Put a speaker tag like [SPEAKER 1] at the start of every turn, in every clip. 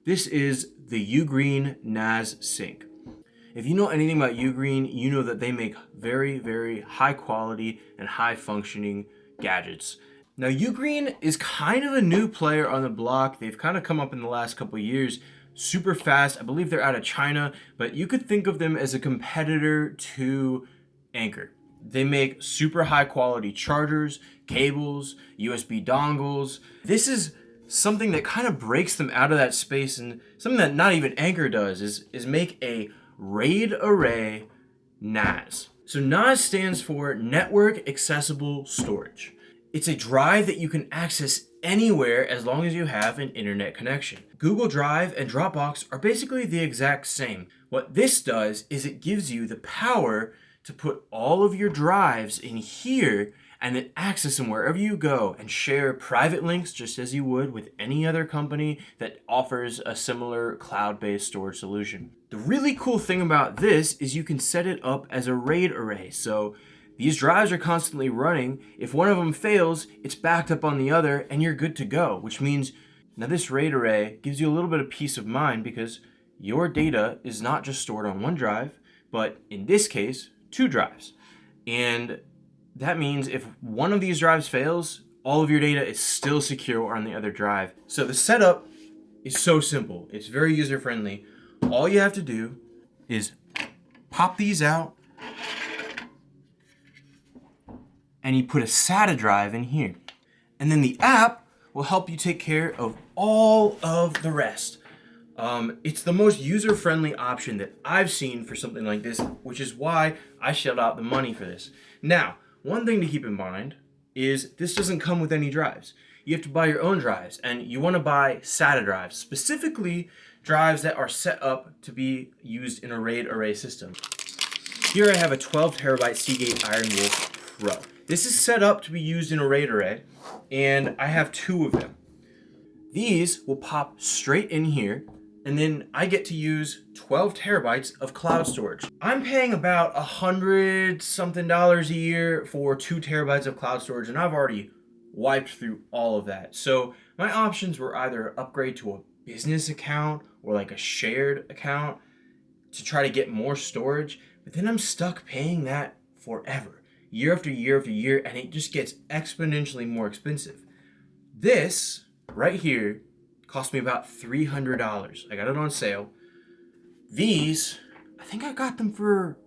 [SPEAKER 1] This is the UGREEN Nas sink. If you know anything about UGREEN, you know that they make very, very high quality and high functioning gadgets. Now UGREEN is kind of a new player on the block. They've kind of come up in the last couple of years, super fast. I believe they're out of China, but you could think of them as a competitor to Anker. They make super high quality chargers, cables, USB dongles. This is something that kind of breaks them out of that space, and something that not even Anker does is make a RAID array NAS. So NAS stands for Network Accessible Storage. It's a drive that you can access anywhere as long as you have an internet connection. Google Drive and Dropbox are basically the exact same. What this does is it gives you the power to put all of your drives in here and then access them wherever you go and share private links just as you would with any other company that offers a similar cloud-based storage solution. The really cool thing about this is you can set it up as a RAID array. So these drives are constantly running. If one of them fails, it's backed up on the other and you're good to go, which means now this RAID array gives you a little bit of peace of mind because your data is not just stored on one drive, but in this case, 2 drives. And that means if one of these drives fails, all of your data is still secure on the other drive. So the setup is so simple. It's very user-friendly. All you have to do is pop these out and you put a SATA drive in here. And then the app will help you take care of all of the rest. It's the most user-friendly option that I've seen for something like this, which is why I shelled out the money for this. Now, one thing to keep in mind is this doesn't come with any drives. You have to buy your own drives, and you want to buy SATA drives, specifically drives that are set up to be used in a RAID array system. Here I have a 12 terabyte Seagate Iron Wolf Pro. This is set up to be used in a RAID array, and I have 2 of them. These will pop straight in here, and then I get to use 12 terabytes of cloud storage. I'm paying about $100 something a year for 2 terabytes of cloud storage, and I've already wiped through all of that. So my options were either upgrade to a business account or like a shared account to try to get more storage, but then I'm stuck paying that forever, year after year after year, and it just gets exponentially more expensive. This right here cost me about $300. I got it on sale. These, I think I got them for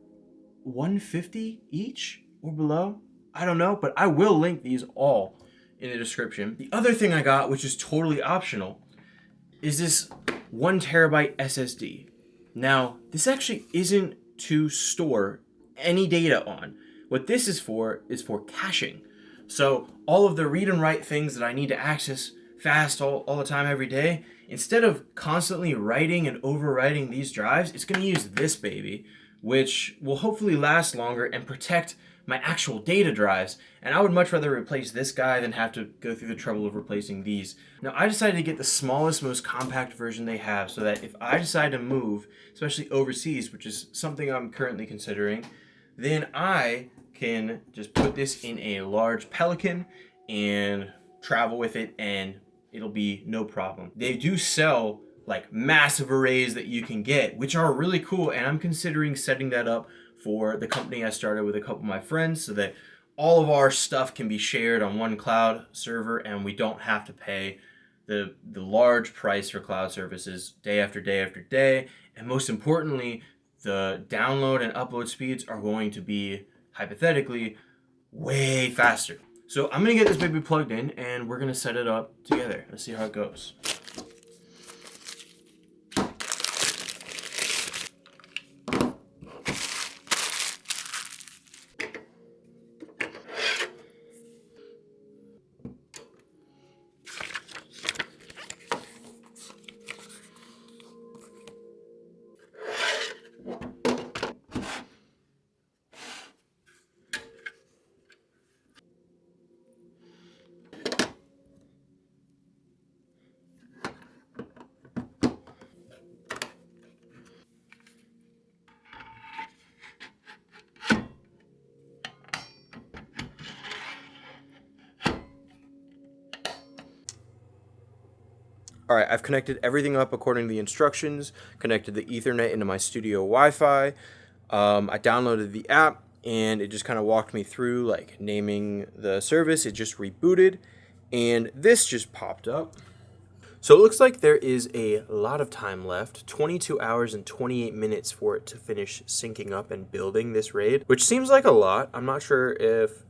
[SPEAKER 1] $150 each or below. I don't know, but I will link these all in the description. The other thing I got, which is totally optional, is this 1 terabyte SSD. Now, this actually isn't to store any data on. What this is for caching. So all of the read and write things that I need to access fast all the time every day, instead of constantly writing and overwriting these drives, it's going to use this baby, which will hopefully last longer and protect my actual data drives. And I would much rather replace this guy than have to go through the trouble of replacing these. Now I decided to get the smallest, most compact version they have so that if I decide to move, especially overseas, which is something I'm currently considering, then I can just put this in a large Pelican and travel with it, and it'll be no problem. They do sell like massive arrays that you can get, which are really cool, and I'm considering setting that up for the company I started with a couple of my friends so that all of our stuff can be shared on one cloud server and we don't have to pay the large price for cloud services day after day after day. And most importantly, the download and upload speeds are going to be, hypothetically, way faster. So I'm gonna get this baby plugged in and we're gonna set it up together. Let's see how it goes. All right, I've connected everything up according to the instructions, connected the Ethernet into my studio Wi-Fi. I downloaded the app, and it just kind of walked me through, like, naming the service. It just rebooted, and this just popped up. So it looks like there is a lot of time left, 22 hours and 28 minutes for it to finish syncing up and building this RAID, which seems like a lot. I'm not sure if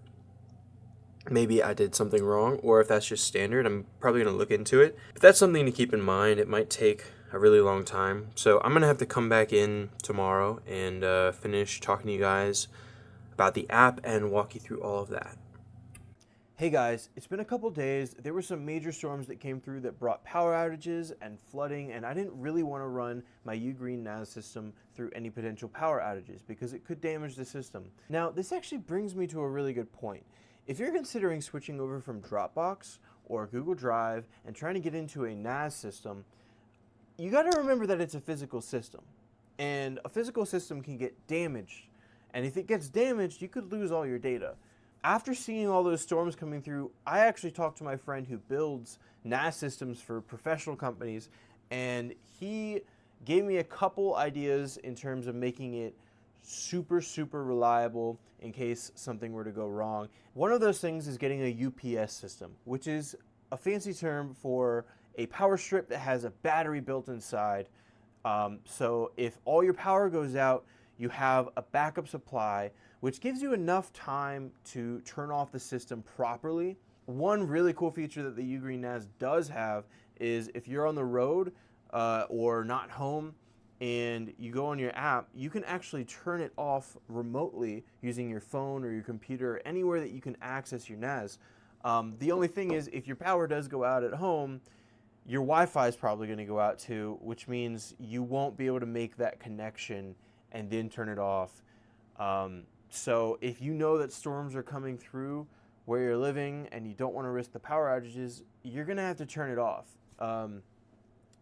[SPEAKER 1] maybe I did something wrong or if that's just standard. I'm probably going to look into it. But that's something to keep in mind. It might take a really long time. So I'm going to have to come back in tomorrow and finish talking to you guys about the app and walk you through all of that. Hey guys, it's been a couple days. There were some major storms that came through that brought power outages and flooding, and I didn't really want to run my UGREEN Nas system through any potential power outages because it could damage the system. Now, this actually brings me to a really good point. If you're considering switching over from Dropbox or Google Drive and trying to get into a NAS system, you got to remember that it's a physical system, and a physical system can get damaged, and if it gets damaged, you could lose all your data. After seeing all those storms coming through, I actually talked to my friend who builds NAS systems for professional companies, and he gave me a couple ideas in terms of making it super reliable in case something were to go wrong. One of those things is getting a UPS system, which is a fancy term for a power strip that has a battery built inside. So if all your power goes out, you have a backup supply, which gives you enough time to turn off the system properly. One really cool feature that the UGREEN Nas does have is if you're on the road or not home and you go on your app, you can actually turn it off remotely using your phone or your computer, or anywhere that you can access your NAS. The only thing is, if your power does go out at home, your Wi-Fi is probably going to go out too, which means you won't be able to make that connection and then turn it off. So if you know that storms are coming through where you're living and you don't want to risk the power outages, you're going to have to turn it off.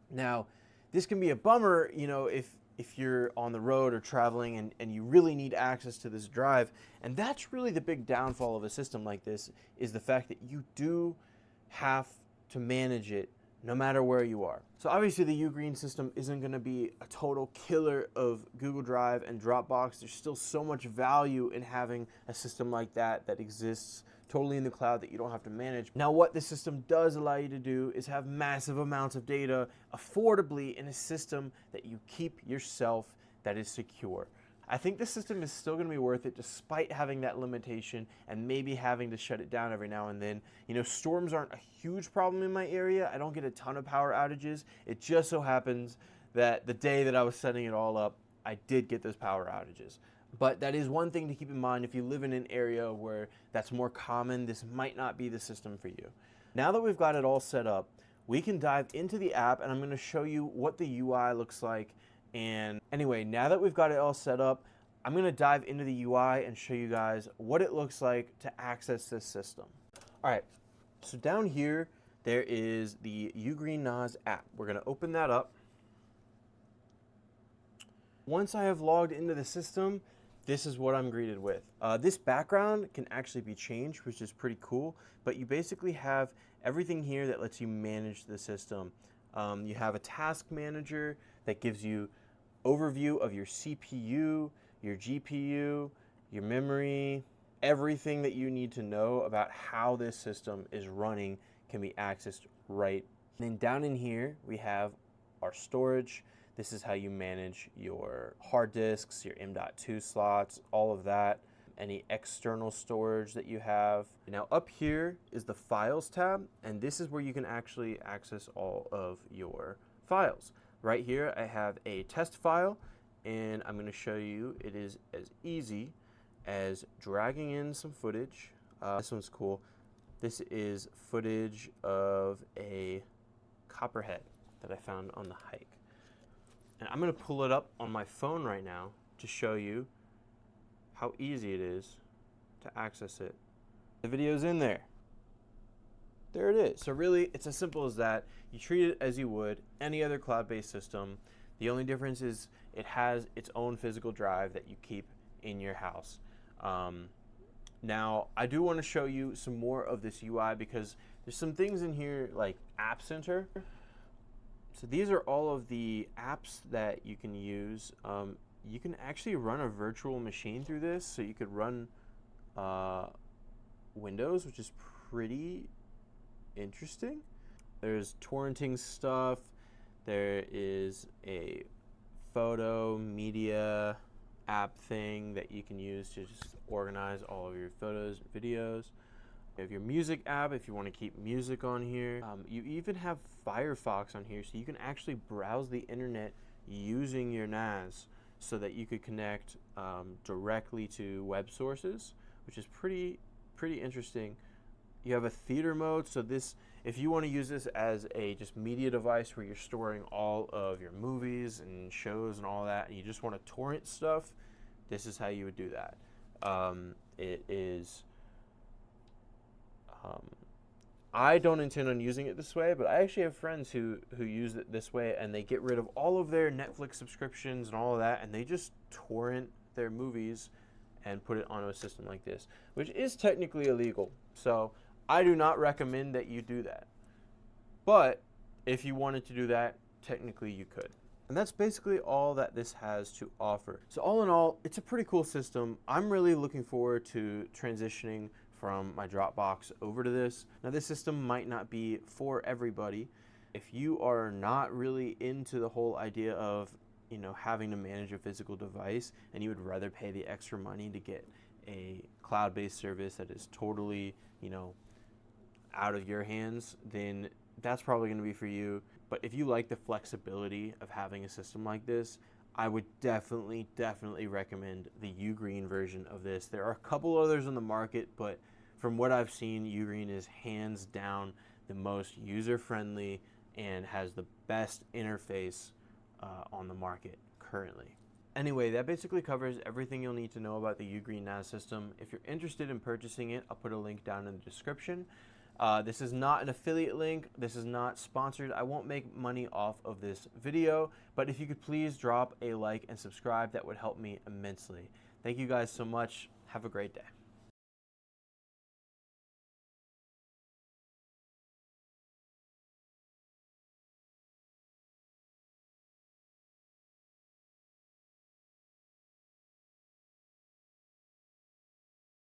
[SPEAKER 1] Now, this can be a bummer, you know, if you're on the road or traveling and you really need access to this drive. And that's really the big downfall of a system like this, is the fact that you do have to manage it no matter where you are. So obviously the UGREEN system isn't going to be a total killer of Google Drive and Dropbox. There's still so much value in having a system like that that exists totally in the cloud that you don't have to manage. Now, what this system does allow you to do is have massive amounts of data affordably in a system that you keep yourself, that is secure. I think this system is still going to be worth it despite having that limitation and maybe having to shut it down every now and then. You know, storms aren't a huge problem in my area. I don't get a ton of power outages. It just so happens that the day that I was setting it all up, I did get those power outages. But that is one thing to keep in mind. If you live in an area where that's more common, this might not be the system for you. Now that we've got it all set up, we can dive into the app, and I'm going to show you what the UI looks like. And anyway, now that we've got it all set up, I'm going to dive into the UI and show you guys what it looks like to access this system. All right, so down here, there is the UGREEN Nas app. We're going to open that up. Once I have logged into the system, this is what I'm greeted with. This background can actually be changed, which is pretty cool, but you basically have everything here that lets you manage the system. You have a task manager that gives you overview of your CPU, your GPU, your memory, everything that you need to know about how this system is running can be accessed right. And then down in here, we have our storage. This is how you manage your hard disks, your M.2 slots, all of that, any external storage that you have. Now up here is the Files tab, and this is where you can actually access all of your files. Right here I have a test file, and I'm going to show you it is as easy as dragging in some footage. This one's cool. This is footage of a copperhead that I found on the hike. And I'm going to pull it up on my phone right now to show you how easy it is to access it. The video's in there. There it is. So really, it's as simple as that. You treat it as you would any other cloud-based system. The only difference is it has its own physical drive that you keep in your house. Now, I do want to show you some more of this UI because there's some things in here like App Center. So these are all of the apps that you can use. You can actually run a virtual machine through this, so you could run Windows, which is pretty interesting. There's torrenting stuff. There is a photo media app thing that you can use to just organize all of your photos and videos. You have your music app if you want to keep music on here. You even have Firefox on here, so you can actually browse the internet using your NAS so that you could connect directly to web sources, which is pretty interesting. You have a theater mode, so this, if you want to use this as a just media device where you're storing all of your movies and shows and all that, and you just want to torrent stuff, this is how you would do that. It is, I don't intend on using it this way, but I actually have friends who use it this way, and they get rid of all of their Netflix subscriptions and all of that, and they just torrent their movies and put it onto a system like this, which is technically illegal. So I do not recommend that you do that. But if you wanted to do that, technically you could. And that's basically all that this has to offer. So all in all, it's a pretty cool system. I'm really looking forward to transitioning from my Dropbox over to this. Now this system might not be for everybody. If you are not really into the whole idea of having to manage a physical device, and you would rather pay the extra money to get a cloud-based service that is totally, out of your hands, then that's probably going to be for you. But if you like the flexibility of having a system like this, I would definitely recommend the UGREEN version of this. There are a couple others on the market, but from what I've seen, UGREEN is hands down the most user-friendly and has the best interface on the market currently. Anyway, that basically covers everything you'll need to know about the UGREEN Nas system. If you're interested in purchasing it, I'll put a link down in the description. This is not an affiliate link. This is not sponsored. I won't make money off of this video, but if you could please drop a like and subscribe, that would help me immensely. Thank you guys so much. Have a great day.